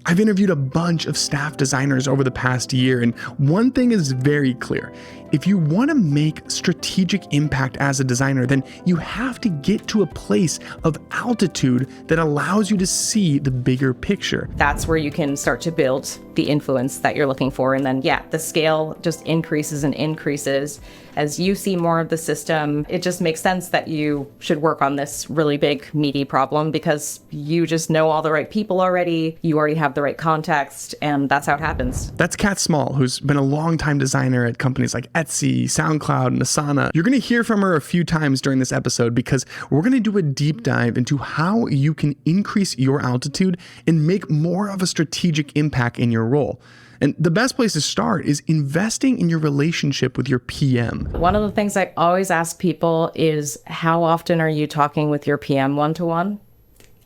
I've interviewed a bunch of staff designers over the past year, and one thing is very clear. If you want to make strategic impact as a designer, then you have to get to a place of altitude that allows you to see the bigger picture. That's where you can start to build the influence that you're looking for. And then, the scale just increases and increases. As you see more of the system, it just makes sense that you should work on this really big, meaty problem because you just know all the right people already. You already have the right context, and that's how it happens. That's Kat Small, who's been a longtime designer at companies like Etsy, SoundCloud, and Asana. You're going to hear from her a few times during this episode because we're going to do a deep dive into how you can increase your altitude and make more of a strategic impact in your role. And the best place to start is investing in your relationship with your PM. One of the things I always ask people is, how often are you talking with your PM one-to-one?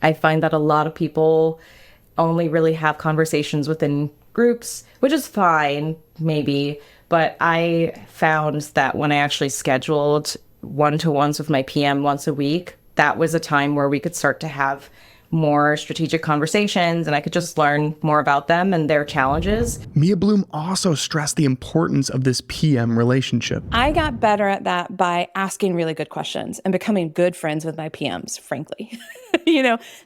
I find that a lot of people only really have conversations within groups, which is fine, maybe. But I found that when I actually scheduled one-to-ones with my PM once a week, that was a time where we could start to have more strategic conversations, and I could just learn more about them and their challenges. Mia Bloom also stressed the importance of this PM relationship. I got better at that by asking really good questions and becoming good friends with my PMs, frankly.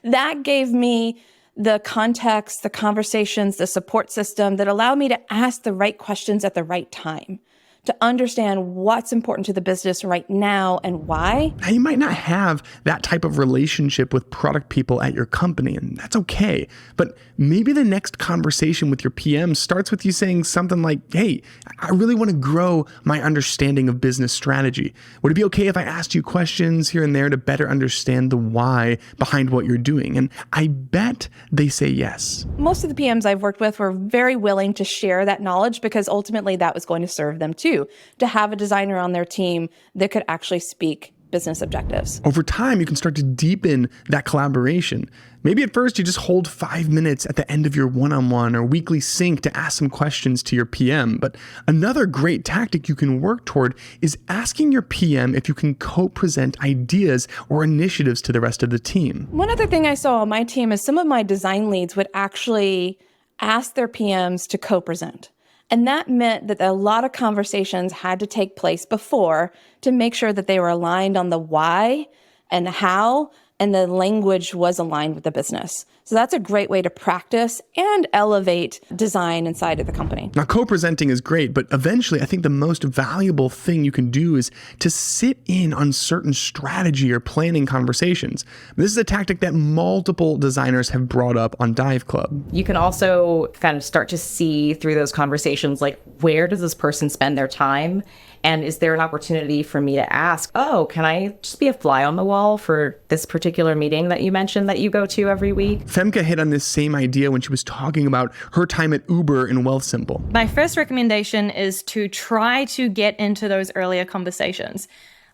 That gave me the context, the conversations, the support system that allowed me to ask the right questions at the right time, to understand what's important to the business right now and why. Now, you might not have that type of relationship with product people at your company, and that's okay. But maybe the next conversation with your PM starts with you saying something like, hey, I really want to grow my understanding of business strategy. Would it be okay if I asked you questions here and there to better understand the why behind what you're doing? And I bet they say yes. Most of the PMs I've worked with were very willing to share that knowledge because ultimately that was going to serve them too. To have a designer on their team that could actually speak business objectives. Over time, you can start to deepen that collaboration. Maybe at first you just hold 5 minutes at the end of your one-on-one or weekly sync to ask some questions to your PM. But another great tactic you can work toward is asking your PM if you can co-present ideas or initiatives to the rest of the team. One other thing I saw on my team is some of my design leads would actually ask their PMs to co-present. And that meant that a lot of conversations had to take place before to make sure that they were aligned on the why and how, and the language was aligned with the business. So that's a great way to practice and elevate design inside of the company. Now, co-presenting is great, but eventually I think the most valuable thing you can do is to sit in on certain strategy or planning conversations. This is a tactic that multiple designers have brought up on Dive Club. You can also kind of start to see through those conversations, like, where does this person spend their time? And is there an opportunity for me to ask, oh, can I just be a fly on the wall for this particular meeting that you mentioned that you go to every week? Femke hit on this same idea when she was talking about her time at Uber and Wealthsimple. My first recommendation is to try to get into those earlier conversations.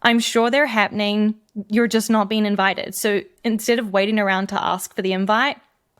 I'm sure they're happening. You're just not being invited. So instead of waiting around to ask for the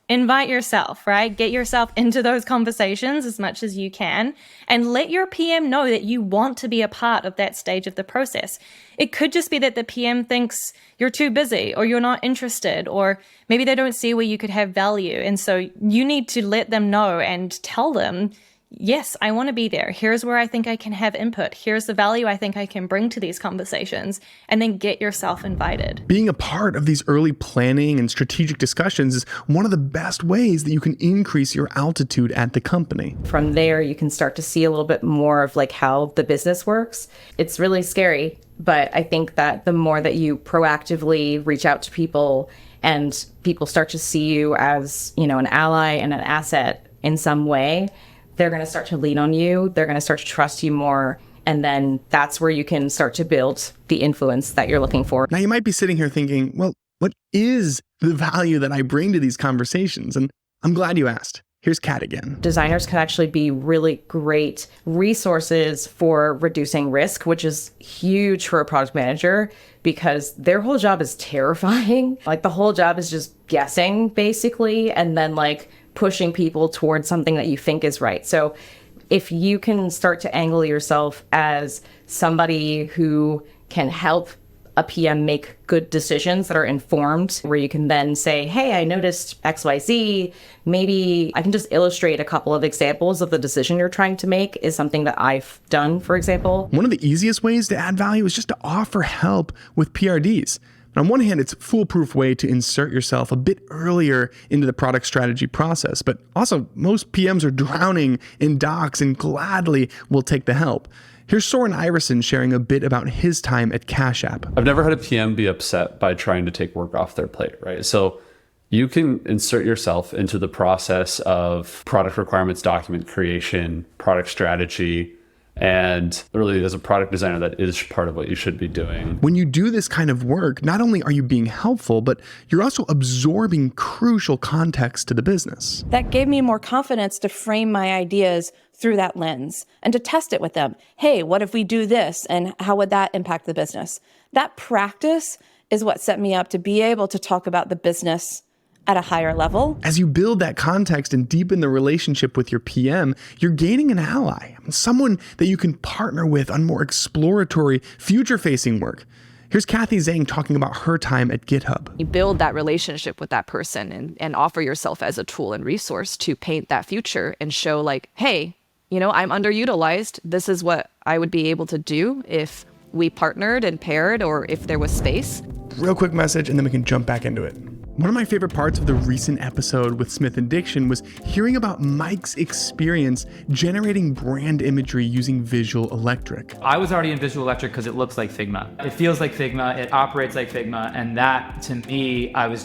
invite yourself, right? Get yourself into those conversations as much as you can and let your PM know that you want to be a part of that stage of the process. It could just be that the PM thinks you're too busy or you're not interested, or maybe they don't see where you could have value. And so you need to let them know and tell them, yes, I want to be there. Here's where I think I can have input. Here's the value I think I can bring to these conversations, and then get yourself invited. Being a part of these early planning and strategic discussions is one of the best ways that you can increase your altitude at the company. From there, you can start to see a little bit more of like how the business works. It's really scary, but I think that the more that you proactively reach out to people and people start to see you as, an ally and an asset in some way, they're going to start to lean on you. They're going to start to trust you more. And then that's where you can start to build the influence that you're looking for. Now, you might be sitting here thinking, well, what is the value that I bring to these conversations? And I'm glad you asked. Here's Kat again. Designers can actually be really great resources for reducing risk, which is huge for a product manager because their whole job is terrifying. Like, the whole job is just guessing, basically, and then pushing people towards something that you think is right. So if you can start to angle yourself as somebody who can help a PM make good decisions that are informed, where you can then say, hey, I noticed XYZ. Maybe I can just illustrate a couple of examples of the decision you're trying to make is something that I've done, for example. One of the easiest ways to add value is just to offer help with PRDs. On one hand, it's a foolproof way to insert yourself a bit earlier into the product strategy process, but also most PMs are drowning in docs and gladly will take the help. Here's Soren Iverson sharing a bit about his time at Cash App. I've never had a PM be upset by trying to take work off their plate, right? So you can insert yourself into the process of product requirements, document creation, product strategy, and really, as a product designer, that is part of what you should be doing. When you do this kind of work, not only are you being helpful, but you're also absorbing crucial context to the business. That gave me more confidence to frame my ideas through that lens and to test it with them. Hey, what if we do this? And how would that impact the business? That practice is what set me up to be able to talk about the business at a higher level. As you build that context and deepen the relationship with your PM, you're gaining an ally, someone that you can partner with on more exploratory, future-facing work. Here's Kathy Zhang talking about her time at Github. You build that relationship with that person and offer yourself as a tool and resource to paint that future and show like, hey, I'm underutilized. This is what I would be able to do if we partnered and paired or if there was space. Real quick message, and then we can jump back into it. One of my favorite parts of the recent episode with Smith & Diction was hearing about Mike's experience generating brand imagery using Visual Electric. I was already in Visual Electric because it looks like Figma. It feels like Figma, it operates like Figma, and that, to me, I was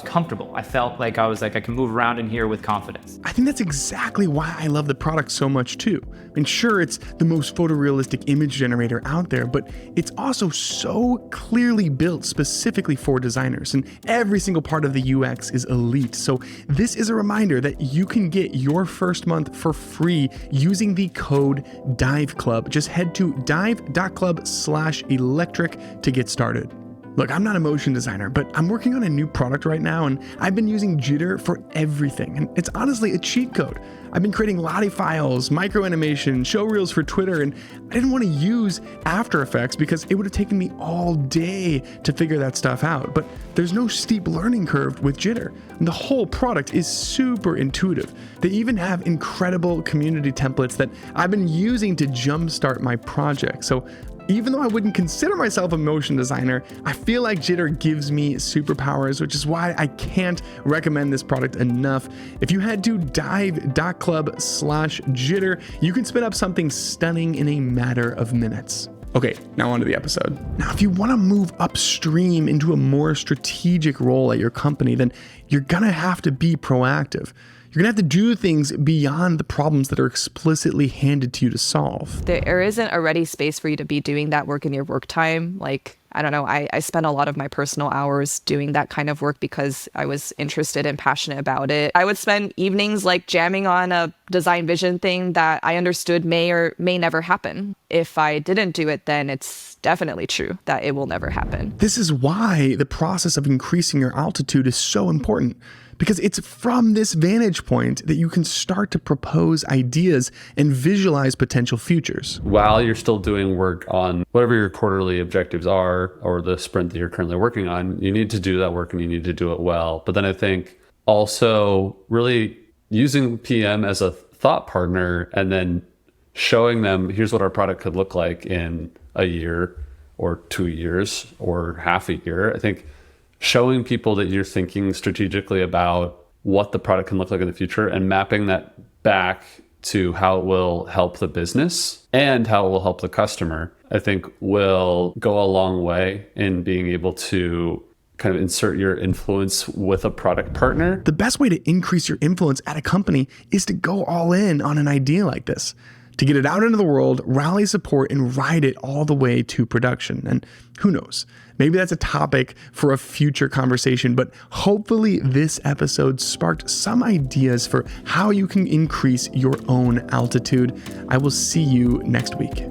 comfortable. I felt like I can move around in here with confidence. I think that's exactly why I love the product so much too. I mean, sure, it's the most photorealistic image generator out there, but it's also so clearly built specifically for designers, and every single part of the UX is elite. So this is a reminder that you can get your first month for free using the code DiveClub. Just head to dive.club/electric to get started. Look, I'm not a motion designer, but I'm working on a new product right now, and I've been using Jitter for everything. And it's honestly a cheat code. I've been creating Lottie files, micro animation, show reels for Twitter, and I didn't want to use After Effects because it would have taken me all day to figure that stuff out. But there's no steep learning curve with Jitter. And the whole product is super intuitive. They even have incredible community templates that I've been using to jumpstart my project. So even though I wouldn't consider myself a motion designer, I feel like Jitter gives me superpowers, which is why I can't recommend this product enough. If you head to dive.club/Jitter, you can spin up something stunning in a matter of minutes. Okay, now on to the episode. Now, if you want to move upstream into a more strategic role at your company, then you're gonna have to be proactive. You're gonna have to do things beyond the problems that are explicitly handed to you to solve. There isn't already space for you to be doing that work in your work time. Like, I don't know, I spent a lot of my personal hours doing that kind of work because I was interested and passionate about it. I would spend evenings like jamming on a design vision thing that I understood may or may never happen. If I didn't do it, then it's definitely true that it will never happen. This is why the process of increasing your altitude is so important. Because it's from this vantage point that you can start to propose ideas and visualize potential futures. While you're still doing work on whatever your quarterly objectives are, or the sprint that you're currently working on, you need to do that work and you need to do it well. But then I think also really using PM as a thought partner and then showing them, here's what our product could look like in a year or 2 years or half a year. I think showing people that you're thinking strategically about what the product can look like in the future and mapping that back to how it will help the business and how it will help the customer, I think will go a long way in being able to kind of insert your influence with a product partner. The best way to increase your influence at a company is to go all in on an idea like this. To get it out into the world, rally support, and ride it all the way to production. And who knows, maybe that's a topic for a future conversation, but hopefully this episode sparked some ideas for how you can increase your own altitude. I will see you next week.